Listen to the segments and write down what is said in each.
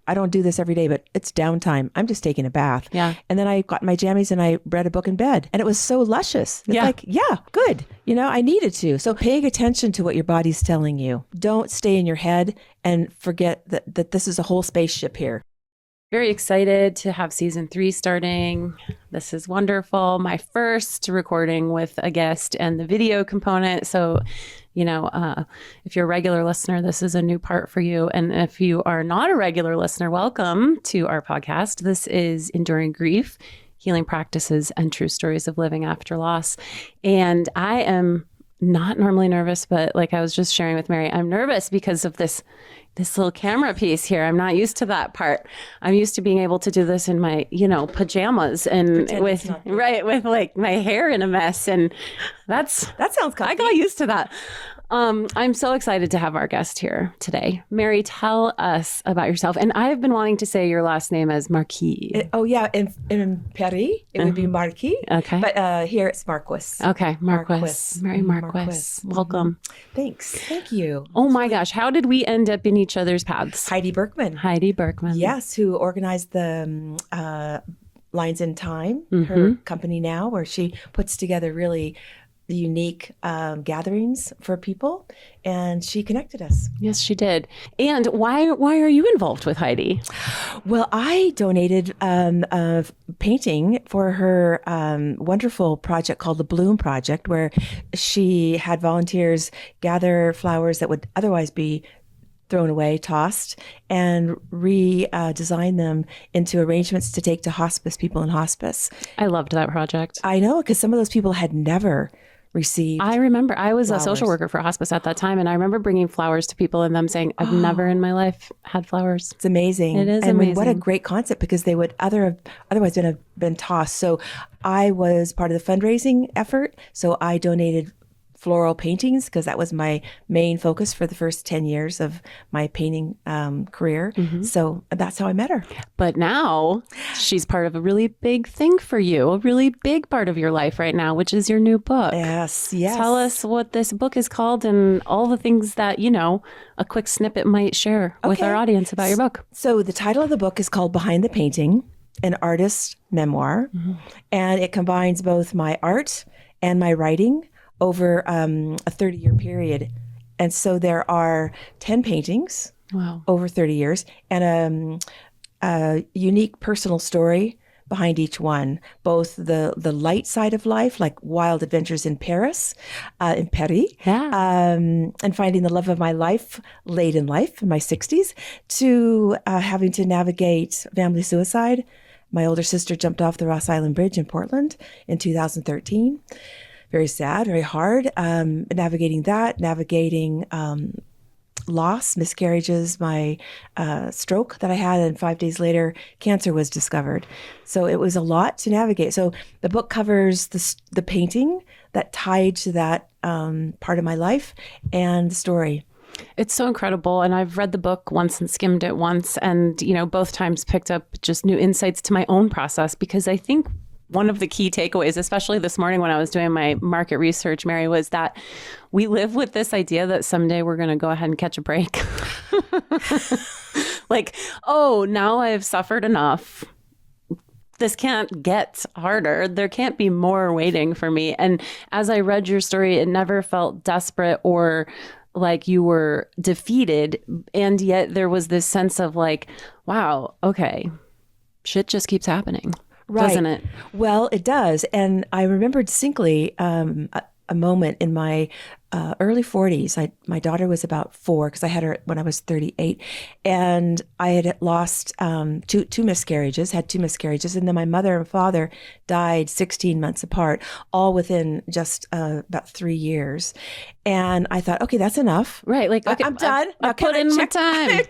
I don't do this every day, but it's downtime. I'm just taking a bath. Yeah. And then I got my jammies and I read a book in bed, and it was so luscious. It's like, yeah, good. I needed to. So paying attention to what your body's telling you. Don't stay in your head and forget that this is a whole spaceship here. Very excited to have season 3 starting. This is wonderful. My first recording with a guest and the video component. So, if you're a regular listener, this is a new part for you. And if you are not a regular listener, welcome to our podcast. This is Enduring Grief, Healing Practices, and True Stories of Living After Loss. And I am not normally nervous, but like I was just sharing with Mary, I'm nervous because of this little camera piece here. I'm not used to that part. I'm used to being able to do this in my, pajamas and with like my hair in a mess. And that sounds comfy. I got used to that. I'm so excited to have our guest here today. Mary, tell us about yourself. And I've been wanting to say your last name as Marquis. In Paris, it would be Marquis. Okay. But here it's Marquiss. Okay, Marquiss. Mary Marquiss. Welcome. Thanks. Thank you. Oh my gosh, how did we end up in each other's paths? Heidi Berkman. Yes, who organized the Lines in Time, her company now, where she puts together really unique gatherings for people, and she connected us. Yes, she did. And why are you involved with Heidi? Well, I donated a painting for her wonderful project called the Bloom Project, where she had volunteers gather flowers that would otherwise be thrown away, tossed, and redesign them into arrangements to take to hospice, people in hospice. I loved that project. I know, because some of those people had never received. I remember I was flowers. A social worker for hospice at that time, and I remember bringing flowers to people and them saying, I've never in my life had flowers. It's amazing. It is amazing. And what a great concept, because they would otherwise have been tossed. So I was part of the fundraising effort. So I donated floral paintings, because that was my main focus for the first 10 years of my painting career. So that's how I met her. But now she's part of a really big thing for you, a really big part of your life right now, which is your new book. Yes. Tell us what this book is called and all the things that, a quick snippet might share with our audience about your book. So the title of the book is called Behind the Painting, an Artist's Memoir. And it combines both my art and my writing over a 30-year period. And so there are 10 paintings over 30 years and a unique personal story behind each one, both the light side of life, like wild adventures in Paris, and finding the love of my life late in life, in my 60s, to having to navigate family suicide. My older sister jumped off the Ross Island Bridge in Portland in 2013. Very sad, very hard. Navigating loss, miscarriages, my stroke that I had, and 5 days later, cancer was discovered. So it was a lot to navigate. So the book covers the painting that tied to that part of my life and the story. It's so incredible. And I've read the book once and skimmed it once, and, both times picked up just new insights to my own process, because I think one of the key takeaways, especially this morning when I was doing my market research, Mary, was that we live with this idea that someday we're going to go ahead and catch a break. Like, oh, now I've suffered enough. This can't get harder. There can't be more waiting for me. And as I read your story, it never felt desperate or like you were defeated. And yet there was this sense of like, wow, okay, shit just keeps happening. Right. Doesn't it? Well, it does. And I remember distinctly a moment in my early 40s. My daughter was about 4, because I had her when I was 38. And I had lost two miscarriages, and then my mother and father died 16 months apart, all within just about 3 years. And I thought, okay, that's enough. Right. Like, okay, I'm done. I put in my time.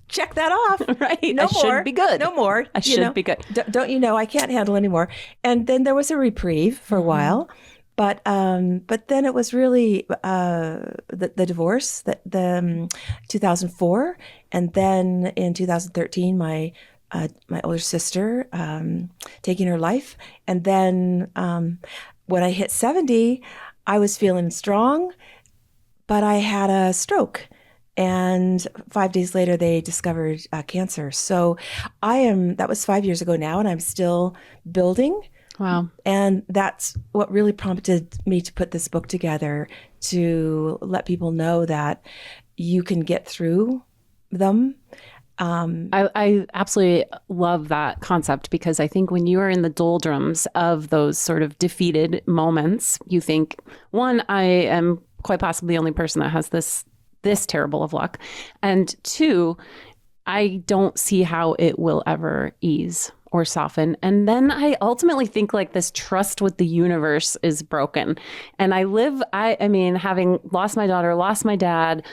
Check that off. Right. No I more. should be good. No more. I should be good. Don't you know, I can't handle anymore. And then there was a reprieve for a while. But then it was really the divorce, the 2004, and then in 2013 my older sister taking her life, and then when I hit 70, I was feeling strong, but I had a stroke, And 5 days later, they discovered cancer. So that was 5 years ago now, and I'm still building. Wow. And that's what really prompted me to put this book together, to let people know that you can get through them. I absolutely love that concept, because I think when you are in the doldrums of those sort of defeated moments, you think, one, I am quite possibly the only person that has this terrible of luck. And two, I don't see how it will ever ease or soften. And then I ultimately think like this trust with the universe is broken. And I mean, having lost my daughter, lost my dad,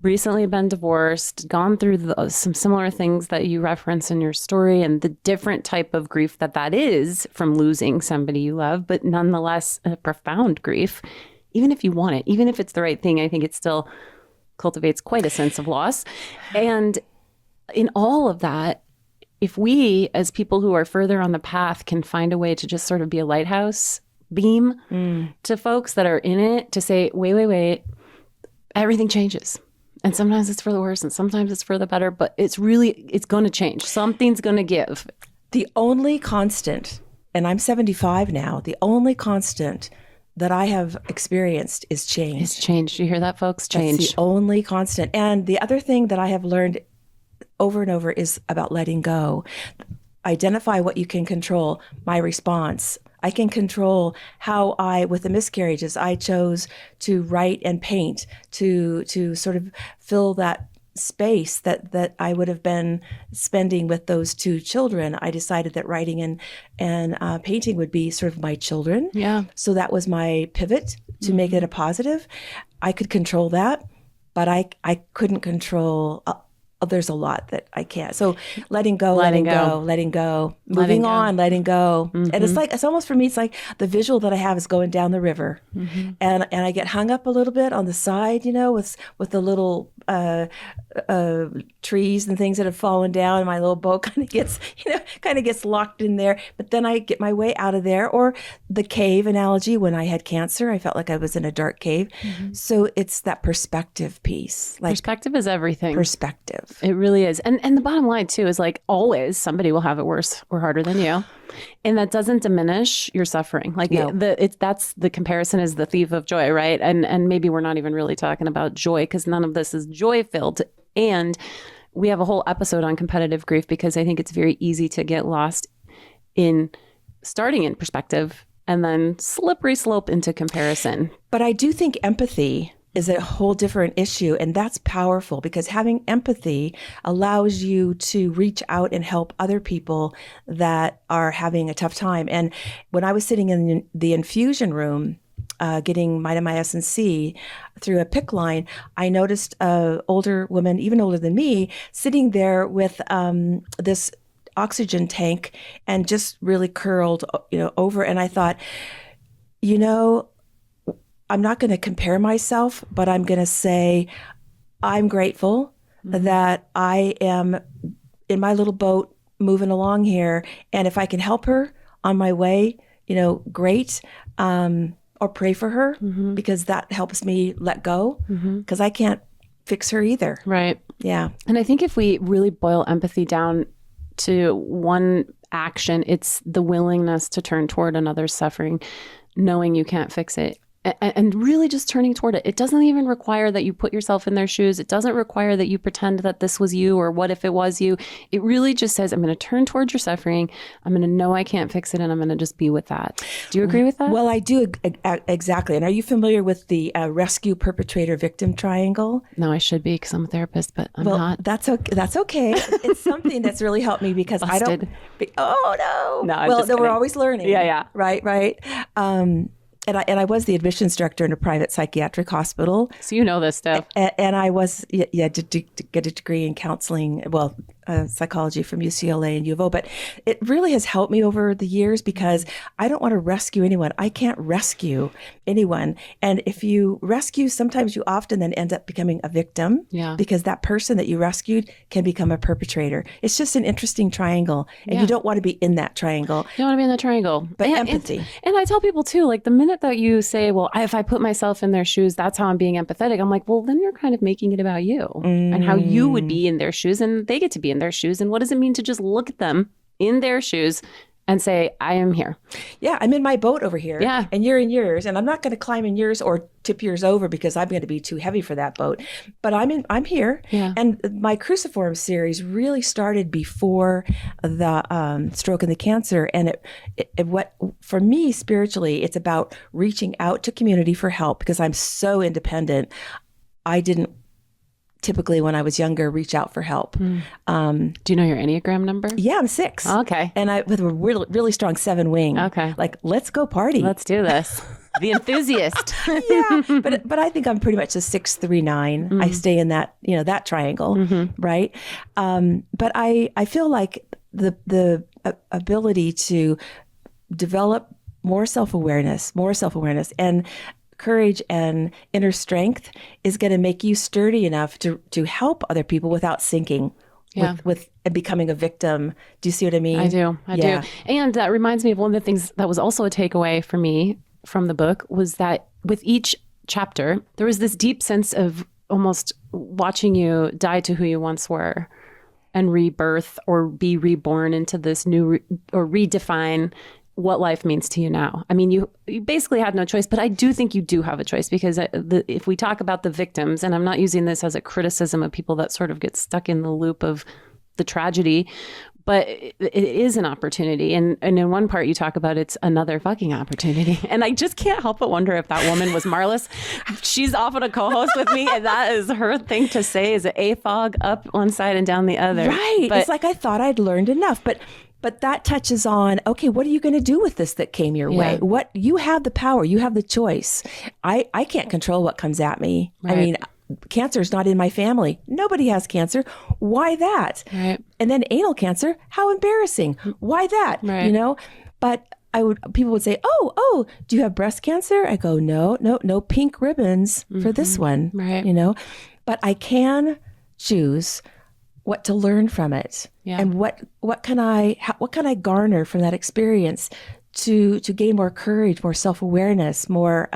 recently been divorced, gone through some similar things that you reference in your story, and the different type of grief that is from losing somebody you love, but nonetheless a profound grief. Even if you want it, even if it's the right thing, I think it still cultivates quite a sense of loss. And in all of that, if we, as people who are further on the path, can find a way to just sort of be a lighthouse beam to folks that are in it, to say, wait, everything changes. And sometimes it's for the worse and sometimes it's for the better, but it's going to change. Something's going to give. The only constant, and I'm 75 now, the only constant that I have experienced is change. It's change. You hear that, folks? Change. That's the only constant. And the other thing that I have learned over and over is about letting go. Identify what you can control. My response. I can control how with the miscarriages, I chose to write and paint to sort of fill that space that I would have been spending with those two children. I decided that writing and painting would be sort of my children. Yeah. So that was my pivot to make it a positive. I could control that, but I couldn't control. There's a lot that I can't. So letting go, moving on, letting go. And it's almost for me, it's like the visual that I have is going down the river. And I get hung up a little bit on the side, with the little trees and things that have fallen down, and my little boat kind of gets locked in there. But then I get my way out of there. Or the cave analogy, when I had cancer, I felt like I was in a dark cave. So it's that perspective piece. Like, perspective is everything. Perspective. It really is. And the bottom line too is, like, always somebody will have it worse or harder than you. And that doesn't diminish your suffering. Like, no. That's the comparison is the thief of joy, right? And maybe we're not even really talking about joy, because none of this is joy filled. And we have a whole episode on competitive grief, because I think it's very easy to get lost in starting in perspective and then slippery slope into comparison. But I do think empathy is a whole different issue. And that's powerful, because having empathy allows you to reach out and help other people that are having a tough time. And when I was sitting in the infusion room, getting mitomycin C through a PICC line, I noticed an older woman, even older than me, sitting there with this oxygen tank and just really curled, over. And I thought, I'm not going to compare myself, but I'm going to say I'm grateful that I am in my little boat moving along here. And if I can help her on my way, great. Or pray for her, because that helps me let go, because I can't fix her either. Right. Yeah. And I think if we really boil empathy down to one action, it's the willingness to turn toward another's suffering, knowing you can't fix it. And really just turning toward it. It doesn't even require that you put yourself in their shoes. It doesn't require that you pretend that this was you, or what if it was you. It really just says, I'm going to turn towards your suffering. I'm going to know I can't fix it, and I'm going to just be with that. Do you agree with that? Well, I do, exactly. And are you familiar with the rescue perpetrator victim triangle? No, I should be, because I'm a therapist, but I'm not. That's okay. It's something that's really helped me, because Busted. I don't. Oh, no. No, I'm well, just we're kidding. always learning. Yeah. Right. And I was the admissions director in a private psychiatric hospital. So you know this stuff. And I was, to get a degree in counseling, well, psychology from UCLA and U of O, but it really has helped me over the years because I don't want to rescue anyone. I can't rescue anyone. And if you rescue, sometimes you often then end up becoming a victim because that person that you rescued can become a perpetrator. It's just an interesting triangle, and you don't want to be in that triangle. You don't want to be in the triangle. But empathy. And I tell people too, like the minute that you say, well, if I put myself in their shoes, that's how I'm being empathetic. I'm like, well, then you're kind of making it about you and how you would be in their shoes, and they get to be in their shoes. And what does it mean to just look at them in their shoes and say, I am here. Yeah, I'm in my boat over here. Yeah. And you're in yours. And I'm not going to climb in yours or tip yours over because I'm going to be too heavy for that boat. But I'm here. Yeah. And my Cruciform series really started before the stroke and the cancer. And what for me spiritually, it's about reaching out to community for help because I'm so independent. I didn't typically, when I was younger, reach out for help. Do you know your Enneagram number? Yeah, I'm 6. Okay. And I with a really, really strong 7 wing. Okay. Like, let's go party. Let's do this. The enthusiast. Yeah. But I think I'm pretty much a 6-3-9. I stay in that, that triangle, right? But I feel like the ability to develop more self-awareness and courage and inner strength is going to make you sturdy enough to help other people without sinking with becoming a victim. Do you see what I mean? I do. And that reminds me of one of the things that was also a takeaway for me from the book was that with each chapter, there was this deep sense of almost watching you die to who you once were and rebirth or be reborn into this new or redefine what life means to you now. I mean, you basically had no choice, but I do think you do have a choice because if we talk about the victims, and I'm not using this as a criticism of people that sort of get stuck in the loop of the tragedy, but it is an opportunity. And in one part you talk about it's another fucking opportunity. And I just can't help but wonder if that woman was Marlis. She's often a co-host with me, and that is her thing to say is a fog up one side and down the other. Right. It's like I thought I'd learned enough, but that touches on, okay, what are you going to do with this that came your way? What you have the power, you have the choice. I can't control what comes at me. Right. I mean, cancer is not in my family. Nobody has cancer. Why that? Right. And then anal cancer, how embarrassing. Why that? Right. But people would say, oh, do you have breast cancer? I go, no pink ribbons for this one. Right. But I can choose what to learn from it, and what can I garner from that experience to gain more courage, more self-awareness, more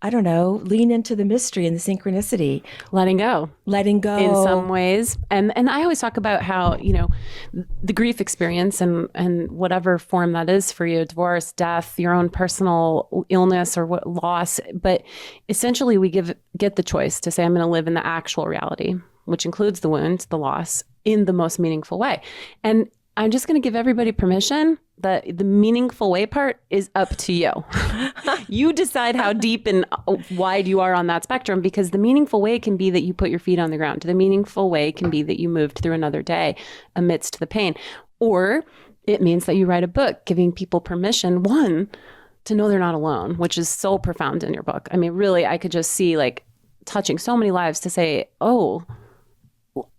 lean into the mystery and the synchronicity, letting go in some ways. And I always talk about how the grief experience and whatever form that is for you, divorce, death, your own personal illness or loss, but essentially we get the choice to say I'm going to live in the actual reality, which includes the wounds, the loss, in the most meaningful way. And I'm just going to give everybody permission that the meaningful way part is up to you. You decide how deep and wide you are on that spectrum, because the meaningful way can be that you put your feet on the ground. The meaningful way can be that you moved through another day amidst the pain. Or it means that you write a book giving people permission, one, to know they're not alone, which is so profound in your book. I mean, really, I could just see touching so many lives to say, oh,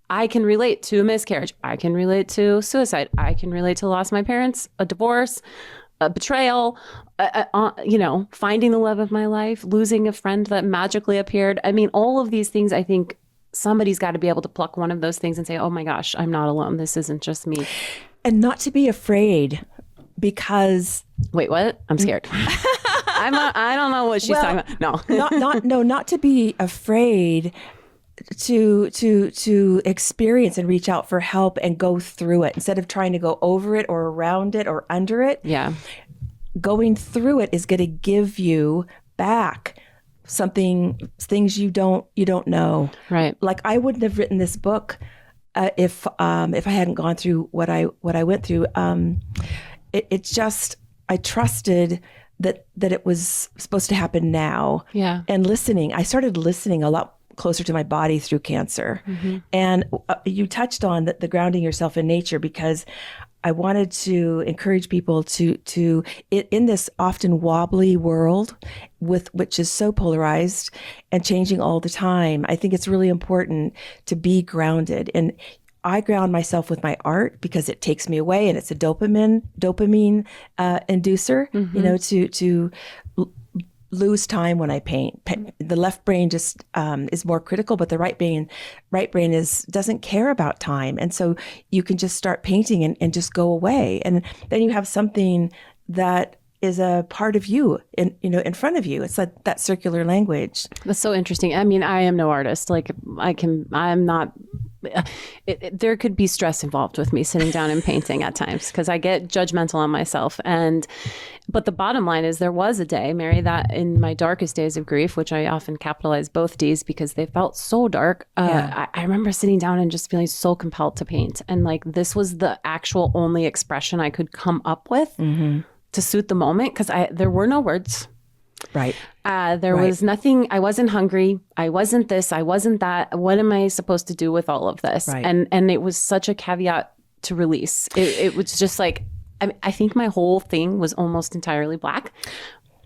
I can relate to a miscarriage. I can relate to suicide. I can relate to the loss of my parents, a divorce, a betrayal, finding the love of my life, losing a friend that magically appeared. I mean, all of these things, I think somebody's got to be able to pluck one of those things and say, oh my gosh, I'm not alone. This isn't just me. And not to be afraid because... Wait, what? I'm scared. I don't know what she's talking about. No. Not to be afraid to experience and reach out for help and go through it instead of trying to go over it or around it or under it. Yeah. Going through it is going to give you back things you don't know. Right. Like I wouldn't have written this book if I hadn't gone through what I went through. It's just I trusted that it was supposed to happen now. Yeah. And listening, I started listening a lot closer to my body through cancer. Mm-hmm. And you touched on the grounding yourself in nature, because I wanted to encourage people to in this often wobbly world which is so polarized and changing all the time. I think it's really important to be grounded. And I ground myself with my art because it takes me away, and it's a dopamine inducer, to lose time when I paint. The left brain just is more critical, but the right brain doesn't care about time. And so you can just start painting and just go away. And then you have something that is a part of you in front of you. It's like that circular language. That's so interesting. I mean, I am no artist. Like I'm not, there could be stress involved with me sitting down and painting at times because I get judgmental on myself. But the bottom line is there was a day, Mary, that in my darkest days of grief, which I often capitalize both D's because they felt so dark. I remember sitting down and just feeling so compelled to paint. And like, this was the actual only expression I could come up with to suit the moment, because there were no words. Right. There was nothing. I wasn't hungry. I wasn't this. I wasn't that. What am I supposed to do with all of this? Right. And it was such a caveat to release. It was just like, I think my whole thing was almost entirely black.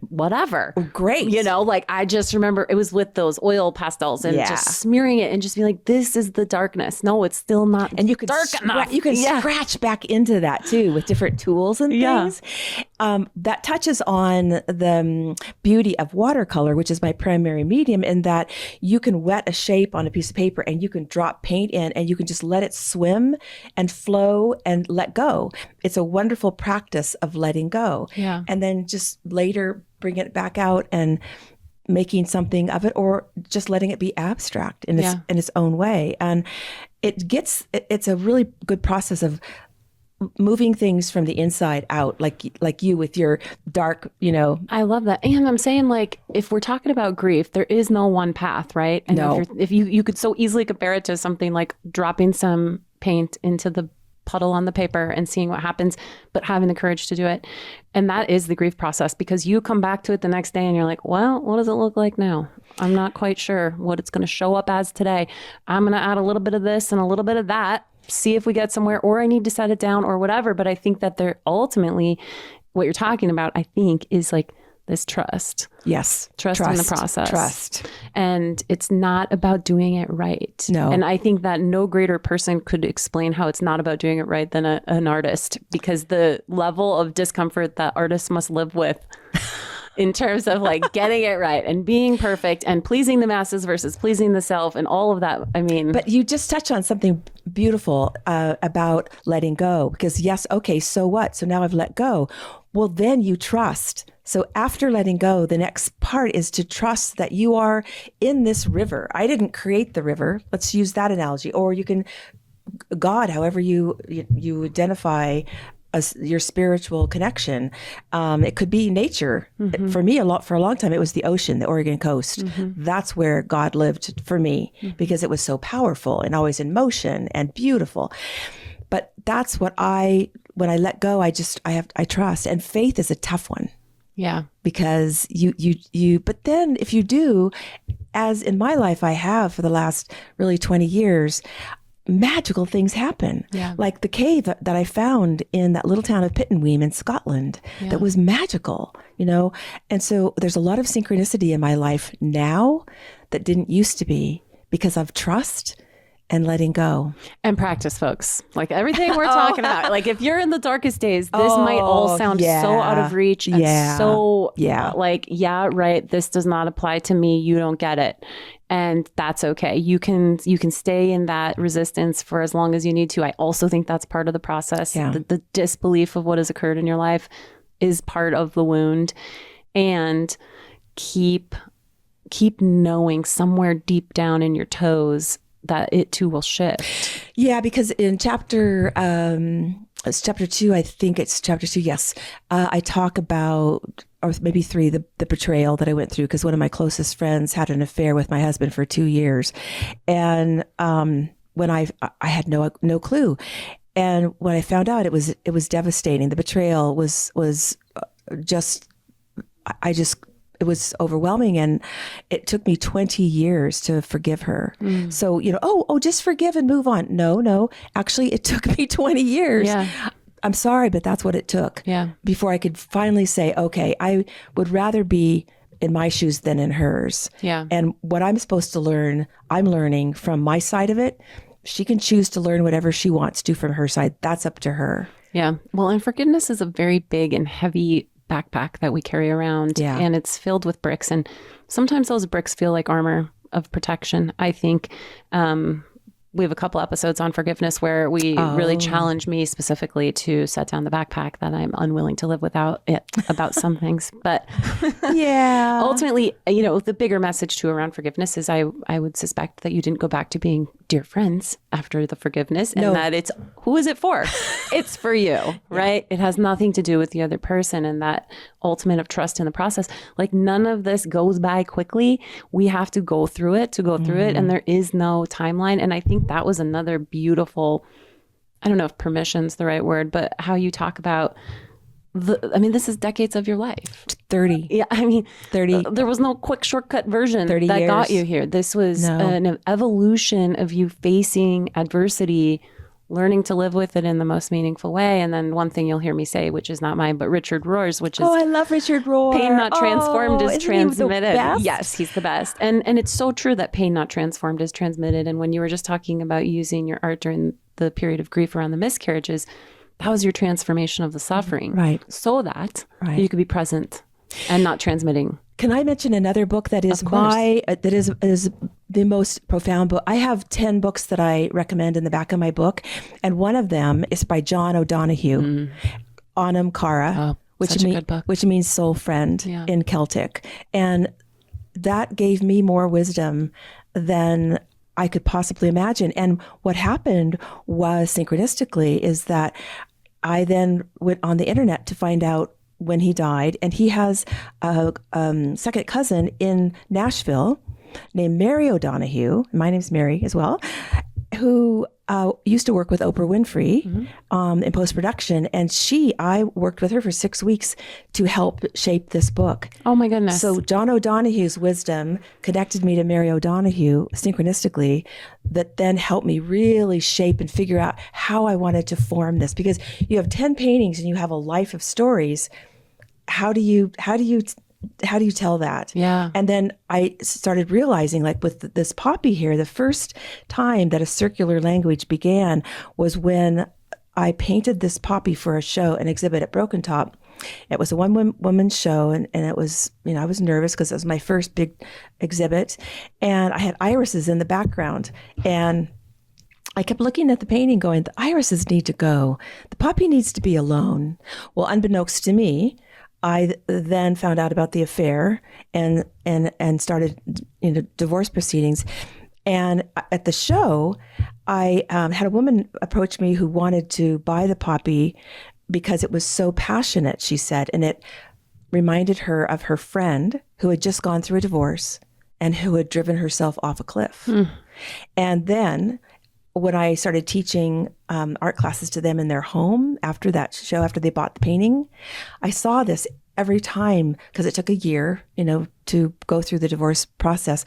Whatever. Great. Like I just remember it was with those oil pastels and just smearing it and just being like, this is the darkness. No, it's still not. And you can dark enough. You can scratch back into that too with different tools and things. That touches on the beauty of watercolor, which is my primary medium, in that you can wet a shape on a piece of paper and you can drop paint in and you can just let it swim and flow and let go. It's a wonderful practice of letting go. Yeah. And then just later bring it back out and making something of it, or just letting it be abstract in its own way. And it's a really good process of moving things from the inside out, like you with your dark, I love that. And I'm saying, like, if we're talking about grief, there is no one path, right? And no. If you could so easily compare it to something like dropping some paint into the puddle on the paper and seeing what happens, but having the courage to do it. And that is the grief process, because you come back to it the next day and you're like, well, what does it look like now? I'm not quite sure what it's going to show up as today. I'm going to add a little bit of this and a little bit of that, see if we get somewhere, or I need to set it down or whatever. But I think that they're ultimately, what you're talking about, I think, is like this trust. Yes. Trust in the process. Trust. And it's not about doing it right. No. And I think that no greater person could explain how it's not about doing it right than an artist, because the level of discomfort that artists must live with in terms of like getting it right and being perfect and pleasing the masses versus pleasing the self and all of that. I mean, but you just touched on something beautiful about letting go, because yes. Okay. So what? So now I've let go. Well, then you trust. So after letting go, the next part is to trust that you are in this river. I didn't create the river. Let's use that analogy. Or you can, God, however you identify as your spiritual connection. It could be nature. Mm-hmm. For me, for a long time, it was the ocean, the Oregon coast. Mm-hmm. That's where God lived for me, because it was so powerful and always in motion and beautiful. But that's what when I let go, I trust. And faith is a tough one. Yeah. Because but then if you do, as in my life I have for the last really 20 years, magical things happen. Yeah. Like the cave that I found in that little town of Pittenweem in Scotland, that was magical, And so there's a lot of synchronicity in my life now that didn't used to be, because of trust and letting go. And practice, folks. Like everything we're talking about. Like if you're in the darkest days, this might all sound so out of reach and so like, right, this does not apply to me. You don't get it. And that's okay. You can stay in that resistance for as long as you need to. I also think that's part of the process. Yeah. The disbelief of what has occurred in your life is part of the wound. And keep knowing somewhere deep down in your toes that it too will shift. Yeah, because in chapter 2, I think it's chapter 2. Yes, I talk about, or maybe 3, the betrayal that I went through, because one of my closest friends had an affair with my husband for 2 years, and when I had no clue, and when I found out, it was devastating. The betrayal was just. It was overwhelming, and it took me 20 years to forgive her. Mm. So, just forgive and move on. No, actually it took me 20 years. Yeah. I'm sorry, but that's what it took before I could finally say, okay, I would rather be in my shoes than in hers. Yeah. And what I'm supposed to learn, I'm learning from my side of it. she can choose to learn whatever she wants to from her side. That's up to her. Yeah. Well, and forgiveness is a very big and heavy backpack that we carry around. Yeah. And it's filled with bricks. And sometimes those bricks feel like armor of protection. I think we have a couple episodes on forgiveness where we really challenge me specifically to set down the backpack that I'm unwilling to live without it about some things. But yeah, ultimately, you know, the bigger message too around forgiveness is I would suspect that you didn't go back to being dear friends after the forgiveness, and that it's, who is it for? It's for you, right? It has nothing to do with the other person, and that ultimate of trust in the process. Like, none of this goes by quickly. We have to go through it it, and there is no timeline. And I think that was another beautiful, I don't know if permission's the right word, but how you talk about this is decades of your life. 30. Yeah, 30. There was no quick shortcut version 30 that years. got you here. This was an evolution of you facing adversity, learning to live with it in the most meaningful way. And then one thing you'll hear me say, which is not mine, but Richard Rohr's, which is, I love Richard Rohr. pain not transformed is isn't he transmitted. the best? Yes, he's the best. And it's so true that pain not transformed is transmitted. And when you were just talking about using your art during the period of grief around the miscarriages, that was your transformation of the suffering. Right. So that you could be present and not transmitting. Can I mention another book that is that is the most profound book? I have 10 books that I recommend in the back of my book, and one of them is by John O'Donohue, Anam Cara, which means soul friend in Celtic, and that gave me more wisdom than I could possibly imagine. And what happened was, synchronistically, is that I then went on the internet to find out when he died, and he has a second cousin in Nashville named Mary O'Donohue. My name's Mary as well, who used to work with Oprah Winfrey in post-production. And I worked with her for 6 weeks to help shape this book. Oh my goodness. So John O'Donohue's wisdom connected me to Mary O'Donohue synchronistically, that then helped me really shape and figure out how I wanted to form this. Because you have 10 paintings and you have a life of stories. How do you tell that? Yeah. And then I started realizing, like with this poppy here, the first time that a circular language began was when I painted this poppy for a show, an exhibit at Broken Top. It was a one-woman show, and it was, I was nervous because it was my first big exhibit, and I had irises in the background, and I kept looking at the painting going, the irises need to go. The poppy needs to be alone. Well, unbeknownst to me, I then found out about the affair and started divorce proceedings. And at the show, I had a woman approach me who wanted to buy the poppy because it was so passionate, she said, and it reminded her of her friend who had just gone through a divorce and who had driven herself off a cliff. And then when I started teaching art classes to them in their home after that show, after they bought the painting, I saw this every time, because it took a year, to go through the divorce process.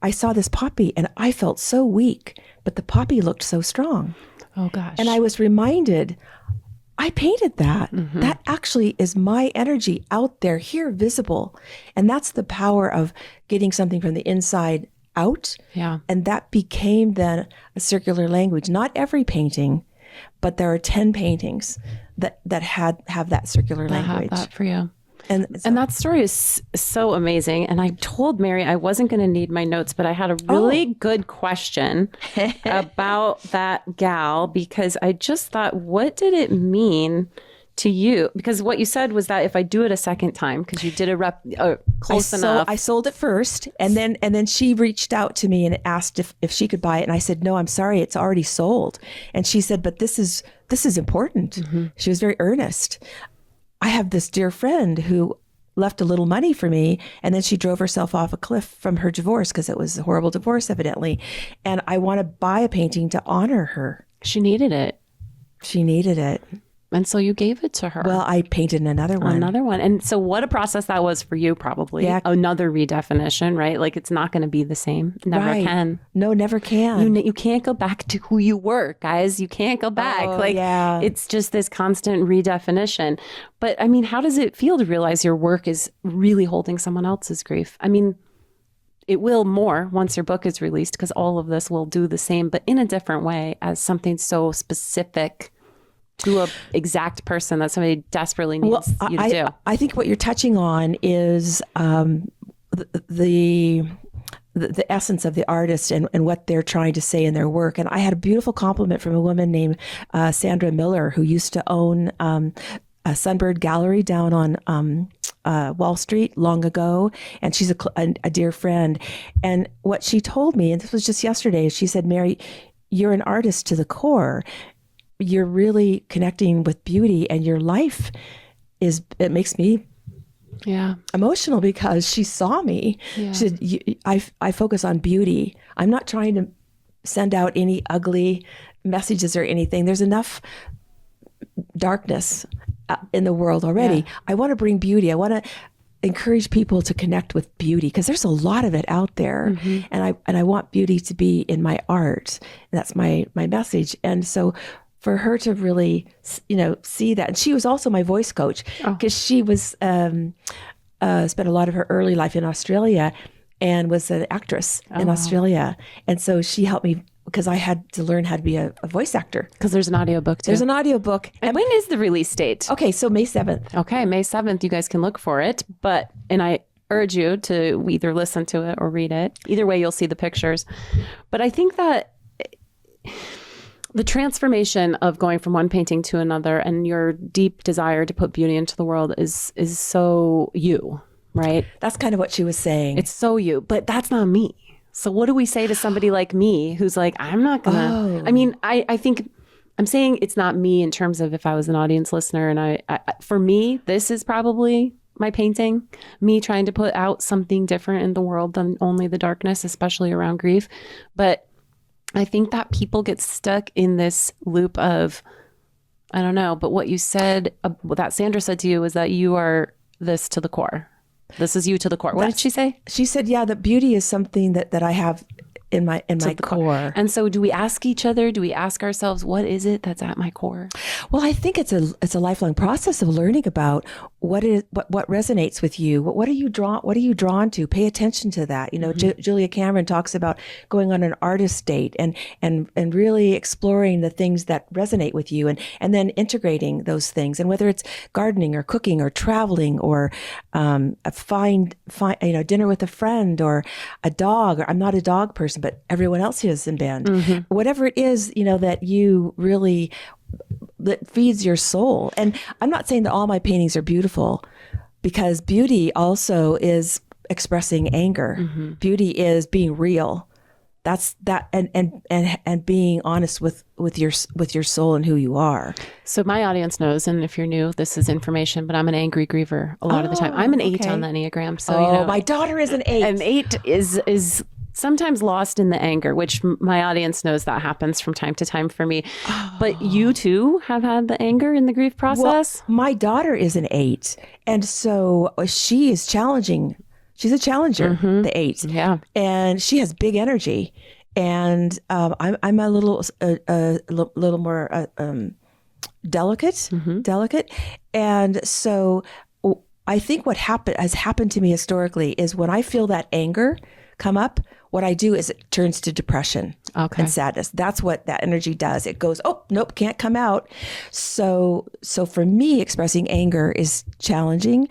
I saw this poppy and I felt so weak, but the poppy looked so strong. Oh gosh. And I was reminded, I painted that. That actually is my energy out there, here, visible. And that's the power of getting something from the inside out. Yeah. And that became then a circular language. Not every painting, but there are 10 paintings that have that circular language. I have that for you. And that story is so amazing. And I told Mary I wasn't going to need my notes, but I had a really good question about that gal, because I just thought, what did it mean to you? Because what you said was that if I do it a second time, because you did a close enough. I sold it first, and then she reached out to me and asked if she could buy it, and I said, no, I'm sorry, it's already sold. And she said, but this is important. She was very earnest. I have this dear friend who left a little money for me, and then she drove herself off a cliff from her divorce because it was a horrible divorce, evidently. And I want to buy a painting to honor her. She needed it. She needed it. And so you gave it to her. Well, I painted another one. And so what a process that was for you, probably. Yeah. Another redefinition, right? Like, it's not going to be the same. Never can. No, never can. You can't go back to who you were, guys. You can't go back. Yeah. It's just this constant redefinition. But how does it feel to realize your work is really holding someone else's grief? it will more once your book is released, because all of this will do the same, but in a different way, as something so specific to a exact person that somebody desperately needs you to do. I think what you're touching on is the essence of the artist and what they're trying to say in their work. And I had a beautiful compliment from a woman named Sandra Miller, who used to own a Sunbird Gallery down on Wall Street long ago. And she's a dear friend. And what she told me, and this was just yesterday, she said, Mary, you're an artist to the core. You're really connecting with beauty, and your life it makes me emotional, because she saw me. Yeah. She said, I focus on beauty. I'm not trying to send out any ugly messages or anything. There's enough darkness in the world already. Yeah. I want to bring beauty. I want to encourage people to connect with beauty, because there's a lot of it out there. Mm-hmm. And I want beauty to be in my art. And that's my message. And so for her to really, see that. And she was also my voice coach, because she was spent a lot of her early life in Australia and was an actress in Australia. And so she helped me, because I had to learn how to be a voice actor. Because there's an audiobook too. There's an audiobook. And when is the release date? Okay, so May 7th. Okay, May 7th. You guys can look for it. And I urge you to either listen to it or read it. Either way, you'll see the pictures. But I think that the transformation of going from one painting to another and your deep desire to put beauty into the world is so you, right? That's kind of what she was saying. It's so you, but that's not me. So what do we say to somebody like me who's like, I'm not gonna, I mean, I think I'm saying it's not me in terms of if I was an audience listener, and I for me, this is probably my painting, me trying to put out something different in the world than only the darkness, especially around grief. But I think that people get stuck in this loop of, I don't know, but what you said, what that Sandra said to you was that you are this to the core. This is you to the core. What did she say? She said, yeah, that beauty is something that I have in my core. And so do we ask each other, do we ask ourselves, what is it that's at my core? Well, I think it's a lifelong process of learning about what resonates with you. What are you drawn to? Pay attention to that. Julia Cameron talks about going on an artist date and really exploring the things that resonate with you, and then integrating those things. And whether it's gardening or cooking or traveling or dinner with a friend or a dog. Or I'm not a dog person, but everyone else is in band. Mm-hmm. Whatever it is, that you really, that feeds your soul. And I'm not saying that all my paintings are beautiful, because beauty also is expressing anger. Mm-hmm. Beauty is being real. That's that, and being honest with your soul and who you are. So my audience knows, and if you're new, this is information, but I'm an angry griever a lot of the time. I'm an 8 on the Enneagram. So my daughter is an 8. An 8 is sometimes lost in the anger, which my audience knows that happens from time to time for me. But you too have had the anger in the grief process? Well, my daughter is an 8. And so she is challenging. She's a challenger, mm-hmm. the 8. Yeah. And she has big energy. And I'm a little more delicate. Mm-hmm. And so I think what has happened to me historically is when I feel that anger come up, what I do is it turns to depression and sadness. That's what that energy does. It goes, oh, nope, can't come out. So for me, expressing anger is challenging.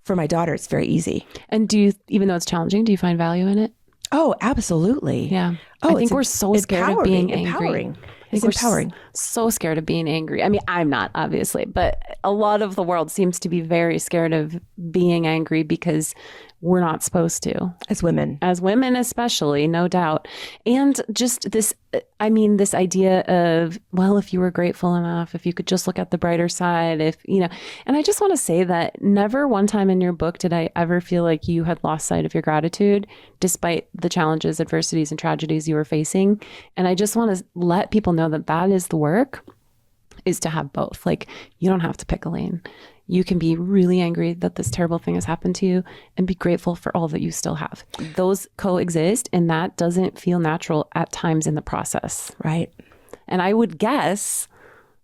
For my daughter, it's very easy. And even though it's challenging, do you find value in it? Oh, absolutely. Yeah. I think we're so scared of being angry. Empowering. It's empowering. So scared of being angry. I mean, I'm not, obviously, but a lot of the world seems to be very scared of being angry because we're not supposed to. As women, especially, no doubt. And just this idea of, well, if you were grateful enough, if you could just look at the brighter side, and I just want to say that never one time in your book did I ever feel like you had lost sight of your gratitude, despite the challenges, adversities, and tragedies you were facing. And I just want to let people know that is the work, is to have both. Like, you don't have to pick a lane. You can be really angry that this terrible thing has happened to you and be grateful for all that you still have. Those coexist, and that doesn't feel natural at times in the process. Right. And I would guess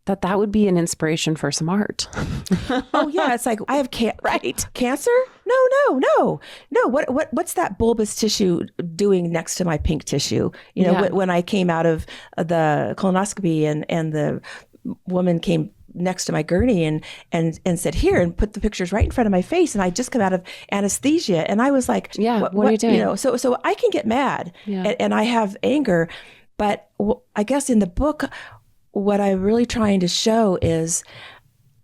that would be an inspiration for some art. Oh yeah, it's like I have Right. cancer. No. What's that bulbous tissue doing next to my pink tissue? You know, Yeah. when I came out of the colonoscopy and the woman came next to my gurney and said, here, and put the pictures right in front of my face. And I just come out of anesthesia. And I was like, Yeah, what are you doing? You know, so I can get mad and I have anger. But I guess in the book, what I'm really trying to show is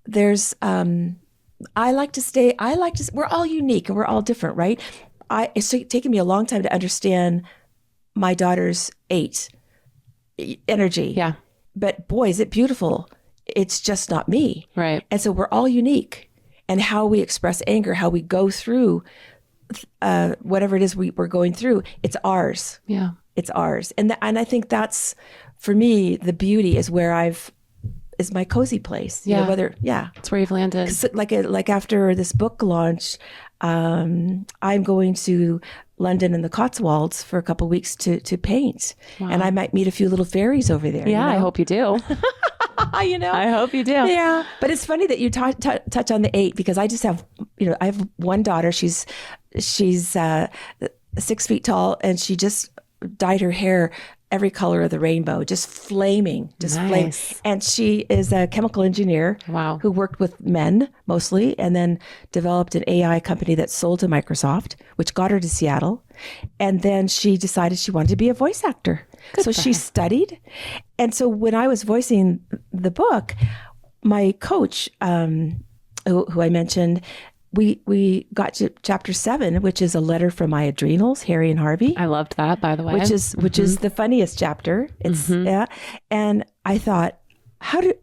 there's, we're all unique and we're all different, right? It's taken me a long time to understand my daughter's 8 energy. Yeah. But boy, is it beautiful. It's just not me. Right. And so we're all unique. And how we express anger, how we go through whatever it is we're going through, it's ours. Yeah. It's ours. And I think that's, for me, the beauty is is my cozy place. Yeah. You know, It's where you've landed. 'Cause like after this book launch, I'm going to London and the Cotswolds for a couple of weeks to paint. Wow. And I might meet a few little fairies over there. Yeah, you know? I hope you do. You know? I hope you do. Yeah. But it's funny that you touch on the 8 because I just have, I have one daughter. She's 6 feet tall and she just dyed her hair every color of the rainbow, just flaming, flaming. And she is a chemical engineer who worked with men mostly and then developed an AI company that sold to Microsoft, which got her to Seattle. And then she decided she wanted to be a voice actor. So she studied. And so when I was voicing the book, my coach, who I mentioned, we got to chapter 7, which is a letter from my adrenals, Harry and Harvey. I loved that, by the way. Which is the funniest chapter. It's and I thought,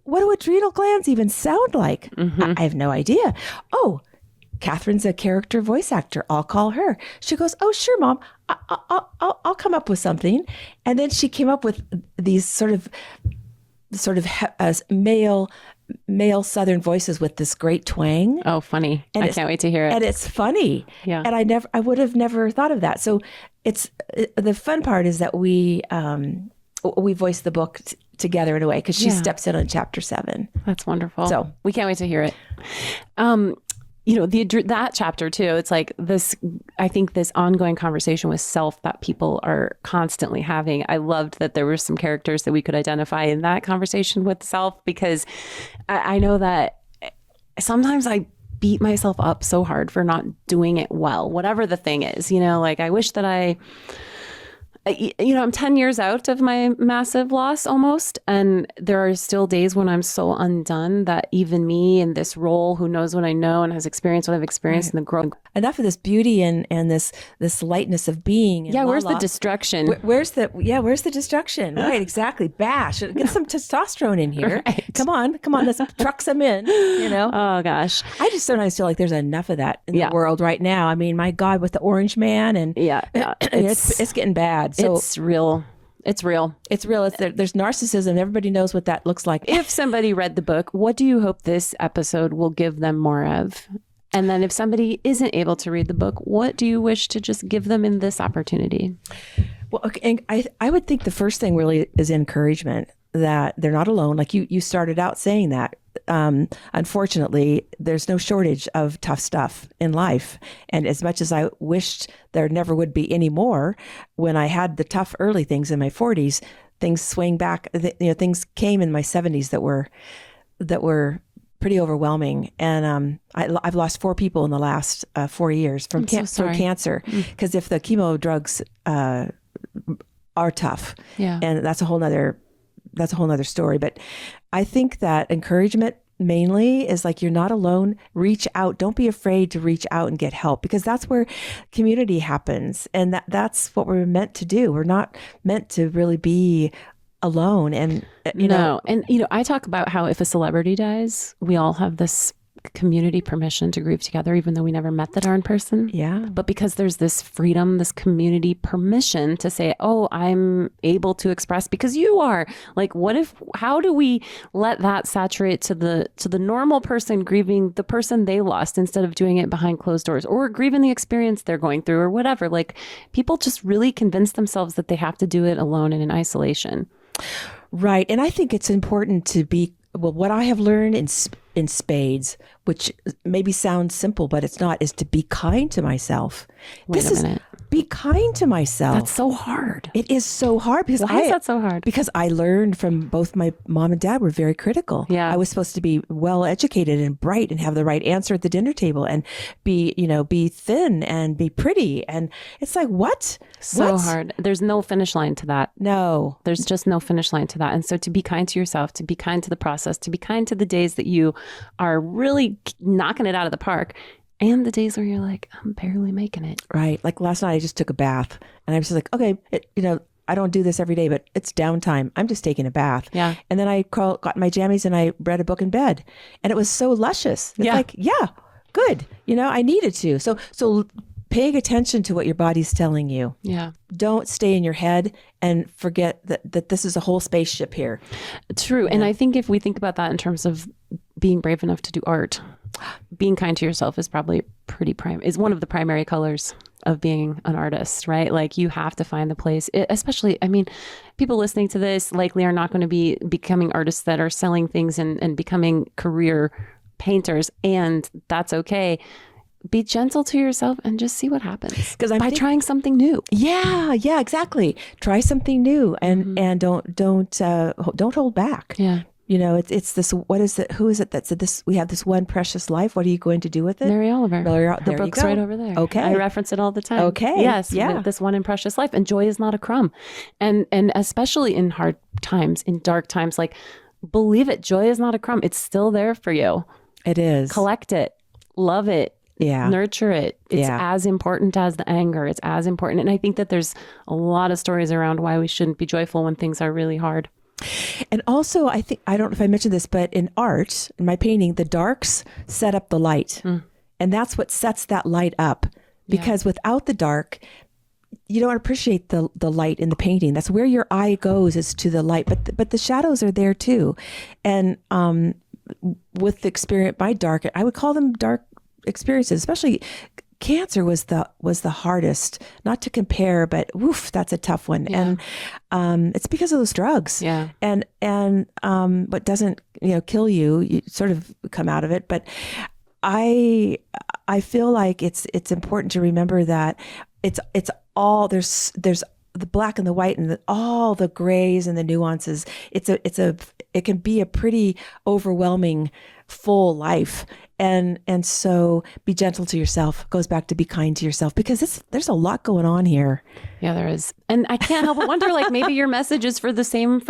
what do adrenal glands even sound like? I have no idea. Oh, Catherine's a character voice actor. I'll call her. She goes, oh, sure, Mom. I'll come up with something. And then she came up with these sort of male Southern voices with this great twang. Oh, funny. And I can't wait to hear it. And it's funny. Yeah. And I would have never thought of that. So the fun part is that we voice the book together in a way because she steps in on chapter 7. That's wonderful. So we can't wait to hear it. That chapter too, it's like this, I think this ongoing conversation with self that people are constantly having. I loved that there were some characters that we could identify in that conversation with self, because I know that sometimes I beat myself up so hard for not doing it well, whatever the thing is, like I wish that I'm 10 years out of my massive loss almost. And there are still days when I'm so undone that even me in this role, who knows what I know and has experienced what I've experienced in the growth. Enough of this beauty and this lightness of being. Yeah, where's the destruction? Where's the destruction? Right, exactly. Bash. Get some testosterone in here. Right. Come on. Let's truck some in, Oh, gosh. I just sometimes feel like there's enough of that in the world right now. I mean, my God, with the orange man and it's getting bad. So it's real. It's real. There's narcissism. Everybody knows what that looks like. If somebody read the book, what do you hope this episode will give them more of? And then if somebody isn't able to read the book, what do you wish to just give them in this opportunity? Well, okay, and I would think the first thing really is encouragement that they're not alone. Like you started out saying that. Unfortunately, there's no shortage of tough stuff in life. And as much as I wished there never would be any more, when I had the tough early things in my 40s, things swing back. Things came in my 70s that were pretty overwhelming. And I've lost 4 people in the last 4 years from cancer. Because if the chemo drugs are tough, and that's a whole nother story. But I think that encouragement mainly is like, you're not alone. Reach out. Don't be afraid to reach out and get help, because that's where community happens. And that's what we're meant to do. We're not meant to really be alone. And I talk about how if a celebrity dies, we all have this community permission to grieve together, even though we never met the darn person. Yeah. But because there's this freedom, this community permission to say, oh, I'm able to express because you are. Like, how do we let that saturate to the normal person grieving the person they lost, instead of doing it behind closed doors or grieving the experience they're going through or whatever? Like, people just really convince themselves that they have to do it alone and in isolation. Right. And I think it's important to be well, what I have learned in spades, which maybe sounds simple, but it's not, is to be kind to myself. Wait a minute. Be kind to myself. That's so hard. It is so hard because Why is that so hard? Because I learned from both my mom and dad were very critical. Yeah. I was supposed to be well educated and bright and have the right answer at the dinner table and be thin and be pretty. And it's like, what? So What? hard. There's no finish line to that. No. There's just no finish line to that. And so to be kind to yourself, to be kind to the process, to be kind to the days that you are really knocking it out of the park, and the days where you're like, I'm barely making it. Right. Like last night, I just took a bath and I was just like, okay, I don't do this every day, but it's downtime. I'm just taking a bath. Yeah. And then I got my jammies and I read a book in bed and it was so luscious. It's like, yeah, good. I needed to. So paying attention to what your body's telling you. Yeah. Don't stay in your head and forget that this is a whole spaceship here. True. Yeah. And I think if we think about that in terms of being brave enough to do art, being kind to yourself is probably is one of the primary colors of being an artist, right? Like you have to find the place, especially, people listening to this likely are not going to be becoming artists that are selling things and becoming career painters. And that's okay. Be gentle to yourself and just see what happens by trying something new. Yeah, exactly. Try something new and don't hold back. Yeah. It's this, what is it? Who is it that said this? We have this one precious life. What are you going to do with it? Mary Oliver. The book's right over there. Okay. I reference it all the time. Okay. Yes. Yeah. This one in precious life. And joy is not a crumb. And especially in hard times, in dark times, like believe it, joy is not a crumb. It's still there for you. It is. Collect it. Love it. Yeah. Nurture it. It's as important as the anger. It's as important. And I think that there's a lot of stories around why we shouldn't be joyful when things are really hard. And also, I don't know if I mentioned this, but in art, in my painting, the darks set up the light. And that's what sets that light up. Because without the dark, you don't appreciate the light in the painting. That's where your eye goes, is to the light. But the shadows are there too. And with the experience, I would call them dark experiences, especially cancer was the hardest, not to compare, but woof, that's a tough one. Yeah. And it's because of those drugs. Yeah. And what doesn't, kill you, you sort of come out of it. But I feel like it's important to remember that it's all, there's the black and the white and all the grays and the nuances. It can be a pretty overwhelming, full life. And so be gentle to yourself. Goes back to be kind to yourself, because there's a lot going on here. Yeah, there is. And I can't help but wonder, like, maybe your message is for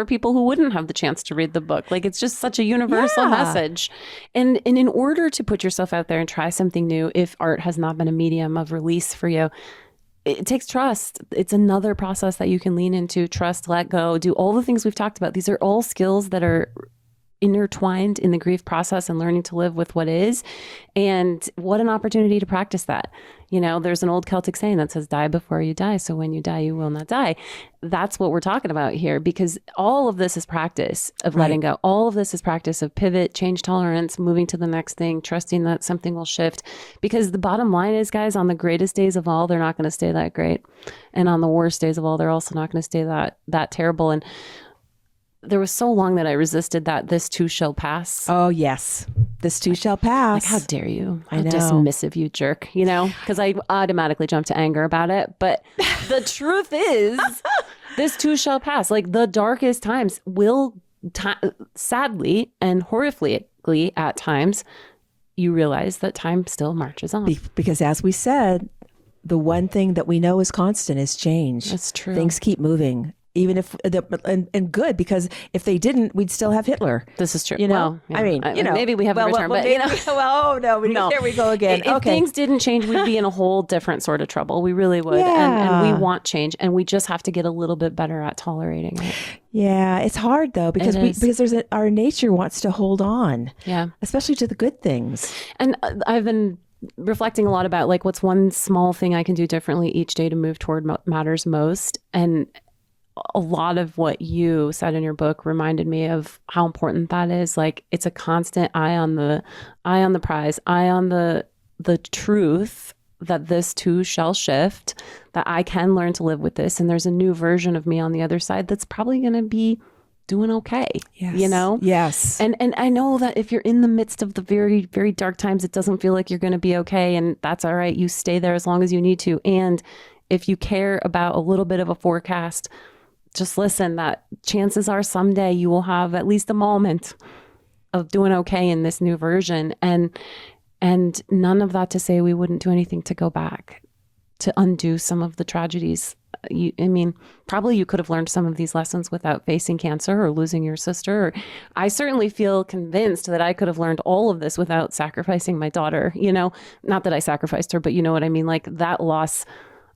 people who wouldn't have the chance to read the book. Like, it's just such a universal message. And in order to put yourself out there and try something new, if art has not been a medium of release for you, it takes trust. It's another process that you can lean into. Trust, let go, do all the things we've talked about. These are all skills that are intertwined in the grief process and learning to live with what is. And what an opportunity to practice that. There's an old Celtic saying that says, die before you die. So when you die, you will not die. That's what we're talking about here, because all of this is practice of letting go. All of this is practice of pivot, change tolerance, moving to the next thing, trusting that something will shift. Because the bottom line is, guys, on the greatest days of all, they're not going to stay that great. And on the worst days of all, they're also not going to stay that terrible. And there was so long that I resisted that this too shall pass. Oh, yes. This too shall pass. Like, how dare you? I know. How dismissive, you jerk, because I automatically jump to anger about it. But the truth is, this too shall pass. Like, the darkest times will, sadly and horrifically at times, you realize that time still marches on. Because as we said, the one thing that we know is constant is change. That's true. Things keep moving. Even if and good, because if they didn't, we'd still have Hitler. This is true. Well, yeah. I mean, maybe we have a return, but no. There we go again. If things didn't change, we'd be in a whole different sort of trouble. We really would. Yeah. And we want change, and we just have to get a little bit better at tolerating it. Yeah, it's hard though, because our nature wants to hold on. Yeah, especially to the good things. And I've been reflecting a lot about, like, what's one small thing I can do differently each day to move toward what matters most. And a lot of what you said in your book reminded me of how important that is. Like, it's a constant eye on the prize, eye on the truth that this too shall shift, that I can learn to live with this. And there's a new version of me on the other side that's probably going to be doing okay. Yes. You know? Yes. And I know that if you're in the midst of the very, very dark times, it doesn't feel like you're going to be okay. And that's all right. You stay there as long as you need to. And if you care about a little bit of a forecast, just listen, that chances are someday you will have at least a moment of doing okay in this new version. And none of that to say we wouldn't do anything to go back, to undo some of the tragedies. Probably you could have learned some of these lessons without facing cancer or losing your sister. I certainly feel convinced that I could have learned all of this without sacrificing my daughter. Not that I sacrificed her, but you know what I mean? Like that loss,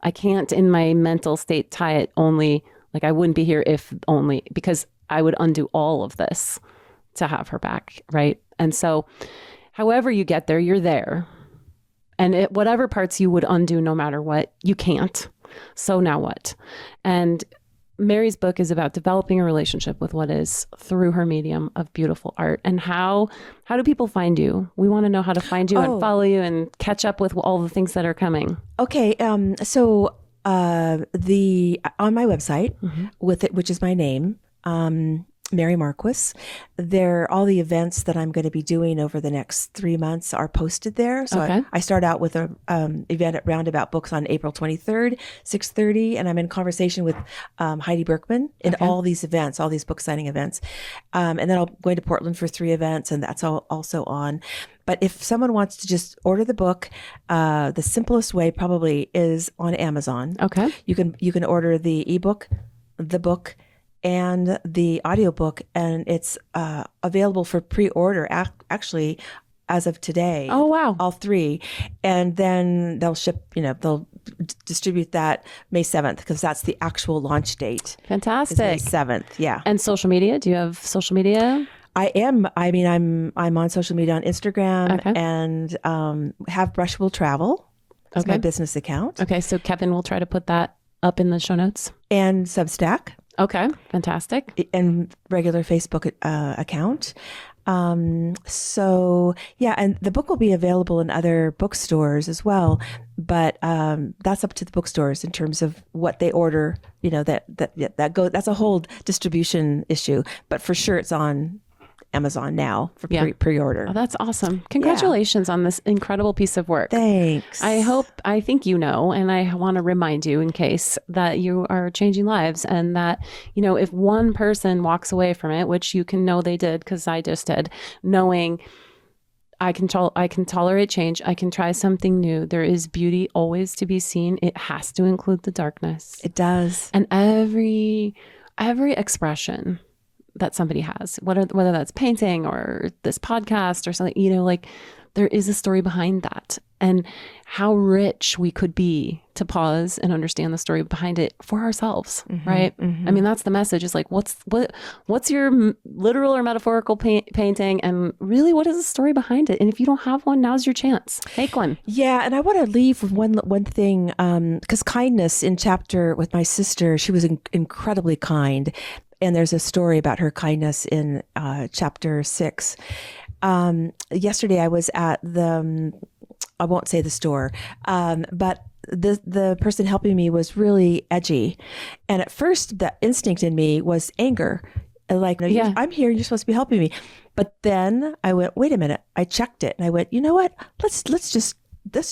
I can't in my mental state tie it only, like I wouldn't be here if only, because I would undo all of this to have her back, right? And so however you get there, you're there. And whatever parts you would undo no matter what, you can't. So now what? And Mary's book is about developing a relationship with what is through her medium of beautiful art. And how do people find you? We want to know how to find you and follow you and catch up with all the things that are coming. Okay. So on my website with it, which is my name, Mary Marquiss, all the events that I'm going to be doing over the next 3 months are posted there. So I start out with an event at Roundabout Books on April 23rd, 6:30, and I'm in conversation with Heidi Berkman in all these events, all these book signing events. And then I'll go to Portland for 3 events, and that's also on. But if someone wants to just order the book, the simplest way probably is on Amazon. Okay. You can order the ebook, the book, and the audiobook, and it's available for pre-order actually as of today. Oh, wow. All 3. And then they'll ship, they'll distribute that May 7th because that's the actual launch date. Fantastic. May 7th. Yeah. And social media? Do you have social media? I am. I'm on social media on Instagram and have Brushable Travel. That's my business account. Okay. So Kevin will try to put that up in the show notes. And Substack. Okay, fantastic. And regular Facebook account. So yeah, and the book will be available in other bookstores as well, but that's up to the bookstores in terms of what they order. That's a whole distribution issue, but for sure it's on Amazon now for pre-order. Oh, that's awesome. Congratulations on this incredible piece of work. Thanks. I think and I want to remind you in case that you are changing lives, and that, if one person walks away from it, which you can know they did, because I just did, knowing I can tolerate change. I can try something new. There is beauty always to be seen. It has to include the darkness. It does. And every expression that somebody has, whether that's painting or this podcast or something, there is a story behind that, and how rich we could be to pause and understand the story behind it for ourselves. Right. That's the message, is like, what's your literal or metaphorical painting, and really what is the story behind it? And if you don't have one, now's your chance. Make one. Yeah. And I want to leave with one thing, because kindness in chapter with my sister, she was incredibly kind. And there's a story about her kindness in chapter 6. Yesterday I was at I won't say the store, but the person helping me was really edgy. And at first the instinct in me was anger. Like, no, I'm here, you're supposed to be helping me. But then I went, wait a minute. I checked it and I went, you know what? Let's just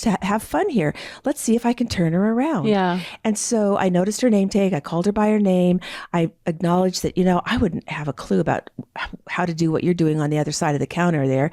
have fun here. Let's see if I can turn her around. Yeah. And so I noticed her name tag. I called her by her name. I acknowledged that, I wouldn't have a clue about how to do what you're doing on the other side of the counter there.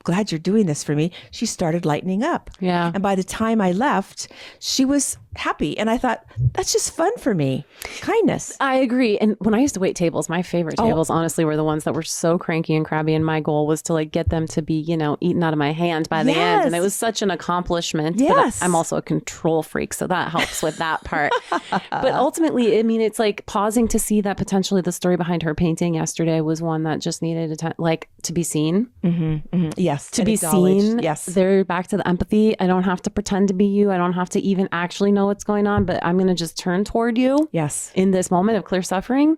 Glad you're doing this for me. She started lightening up. Yeah. And by the time I left, she was happy. And I thought, that's just fun for me. Kindness. I agree. And when I used to wait tables, my favorite tables, honestly, were the ones that were so cranky and crabby. And my goal was to get them to be, eaten out of my hand by the end. And it was such an accomplishment. Yes. But I'm also a control freak, so that helps with that part. But ultimately, it's like pausing to see that potentially the story behind her painting yesterday was one that just needed to be seen. Yes. To be seen. Yes. They're back to the empathy. I don't have to pretend to be you. I don't have to even actually know what's going on, but I'm going to just turn toward you. Yes. In this moment of clear suffering.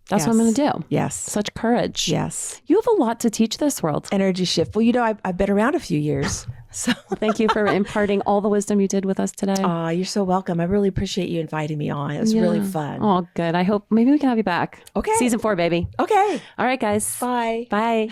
That's what I'm going to do. Yes. Such courage. Yes. You have a lot to teach this world. Energy shift. Well, I've been around a few years. So Thank you for imparting all the wisdom you did with us today. you're so welcome. I really appreciate you inviting me on. It was really fun. Oh, good. I hope maybe we can have you back. Okay. Season 4, baby. Okay. All right, guys. Bye. Bye.